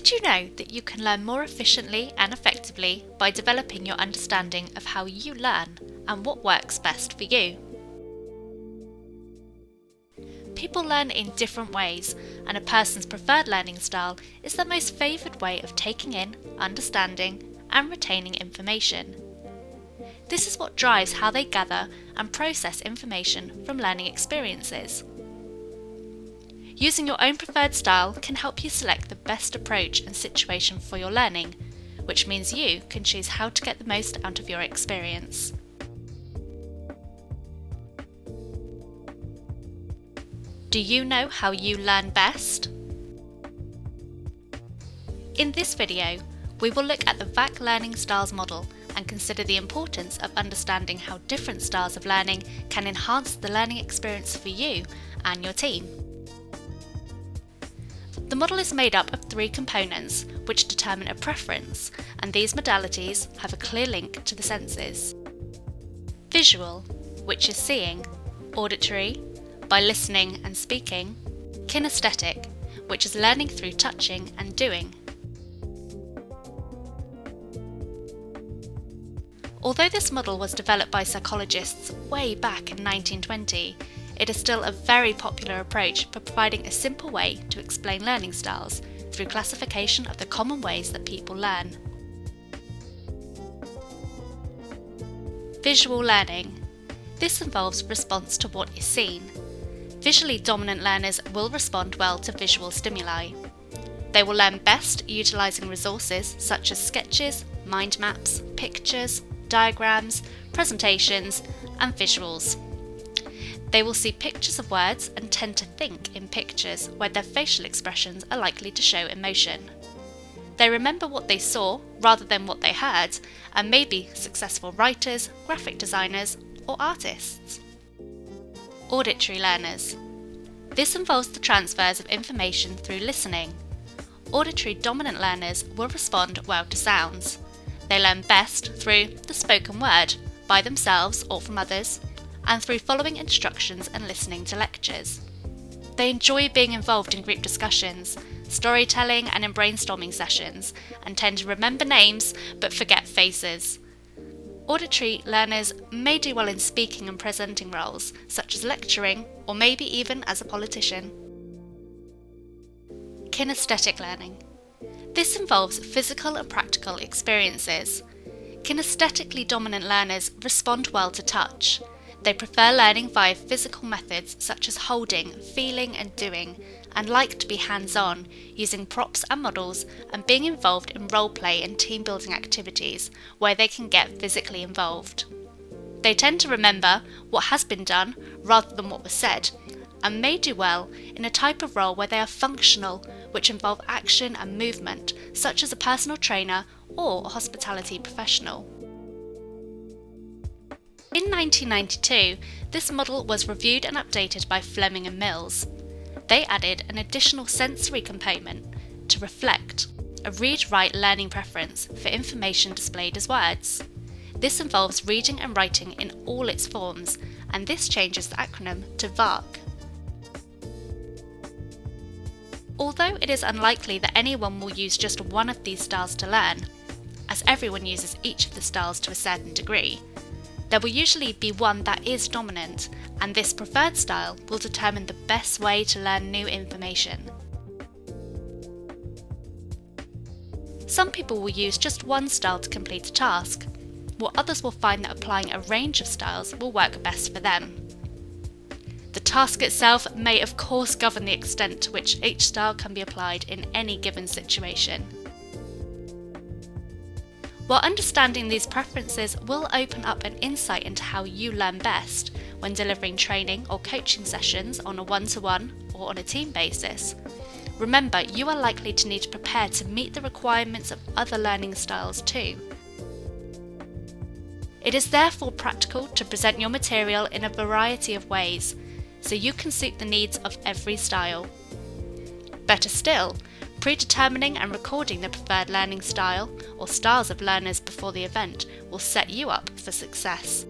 Did you know that you can learn more efficiently and effectively by developing your understanding of how you learn and what works best for you? People learn in different ways, and a person's preferred learning style is their most favoured way of taking in, understanding, and retaining information. This is what drives how they gather and process information from learning experiences. Using your own preferred style can help you select the best approach and situation for your learning, which means you can choose how to get the most out of your experience. Do you know how you learn best? In this video, we will look at the VARK learning styles model and consider the importance of understanding how different styles of learning can enhance the learning experience for you and your team. The model is made up of 3 components which determine a preference, and these modalities have a clear link to the senses. Visual, which is seeing; auditory, by listening and speaking; kinesthetic, which is learning through touching and doing. Although this model was developed by psychologists way back in 1920, it is still a very popular approach for providing a simple way to explain learning styles through classification of the common ways that people learn. Visual learning. This involves response to what is seen. Visually dominant learners will respond well to visual stimuli. They will learn best utilising resources such as sketches, mind maps, pictures, diagrams, presentations, and visuals. They will see pictures of words and tend to think in pictures where their facial expressions are likely to show emotion. They remember what they saw rather than what they heard, and may be successful writers, graphic designers, or artists. Auditory learners. This involves the transfers of information through listening. Auditory dominant learners will respond well to sounds. They learn best through the spoken word, by themselves or from others, and through following instructions and listening to lectures. They enjoy being involved in group discussions, storytelling and in brainstorming sessions, and tend to remember names but forget faces. Auditory learners may do well in speaking and presenting roles, such as lecturing or maybe even as a politician. Kinesthetic learning. This involves physical and practical experiences. Kinesthetically dominant learners respond well to touch. They prefer learning via physical methods such as holding, feeling and doing, and like to be hands-on, using props and models and being involved in role play and team building activities where they can get physically involved. They tend to remember what has been done rather than what was said, and may do well in a type of role where they are functional, which involve action and movement, such as a personal trainer or a hospitality professional. In 1992, this model was reviewed and updated by Fleming and Mills. They added an additional sensory component to reflect, a read-write learning preference for information displayed as words. This involves reading and writing in all its forms, and this changes the acronym to VARK. Although it is unlikely that anyone will use just one of these styles to learn, as everyone uses each of the styles to a certain degree, there will usually be one that is dominant, and this preferred style will determine the best way to learn new information. Some people will use just one style to complete a task, while others will find that applying a range of styles will work best for them. The task itself may of course govern the extent to which each style can be applied in any given situation. While understanding these preferences will open up an insight into how you learn best when delivering training or coaching sessions on a one-to-one or on a team basis, remember you are likely to need to prepare to meet the requirements of other learning styles too. It is therefore practical to present your material in a variety of ways, so you can suit the needs of every style. Better still, predetermining and recording the preferred learning style or styles of learners before the event will set you up for success.